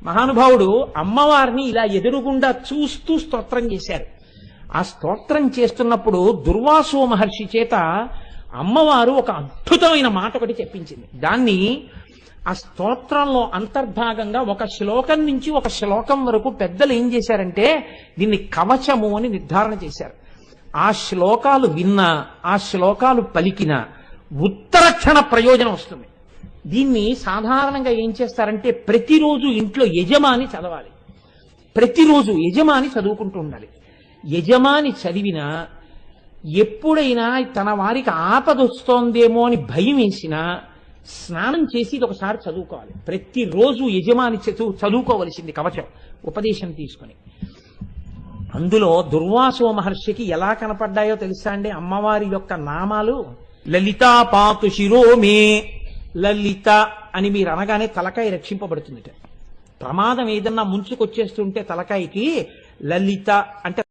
మహానుభావుడు అమ్మవారిని ఇలా ఎదురుగుండా చూస్తూ స్తోత్రం చేశారు. ఆ స్తోత్రం చేస్తున్నప్పుడు దుర్వాసో మహర్షి చేత అమ్మవారు ఒక అద్భుతమైన మాట ఒకటి చెప్పించింది. దాన్ని ఆ స్తోత్రంలో అంతర్భాగంగా ఒక శ్లోకం నుంచి ఒక శ్లోకం వరకు పెద్దలు ఏం చేశారంటే దీన్ని కవచము అని నిర్ధారణ చేశారు. ఆ శ్లోకాలు విన్నా, ఆ శ్లోకాలు పలికినా ఉత్తరక్షణ ప్రయోజనం వస్తుంది. దీన్ని సాధారణంగా ఏం చేస్తారంటే ప్రతిరోజు ఇంట్లో యజమాని చదవాలి. ప్రతిరోజు యజమాని చదువుకుంటూ ఉండాలి. యజమాని చదివినా ఎప్పుడైనా తన వారికి ఆపదొస్తోందేమో అని భయం వేసినా స్నానం చేసి ఇది ఒకసారి చదువుకోవాలి. ప్రతిరోజు యజమాని చదువుకోవలసింది కవచం ఉపదేశం తీసుకుని. అందులో దుర్వాసో మహర్షికి ఎలా కనపడ్డాయో తెలుసా అండి అమ్మవారి యొక్క నామాలు? లలితా పాతు శిరోమే. లలిత అని మీరు అనగానే తలకాయ రక్షింపబడుతుంది. ప్రమాదం ఏదన్నా ముంచుకొచ్చేస్తుంటే తలకాయకి లలిత అంటే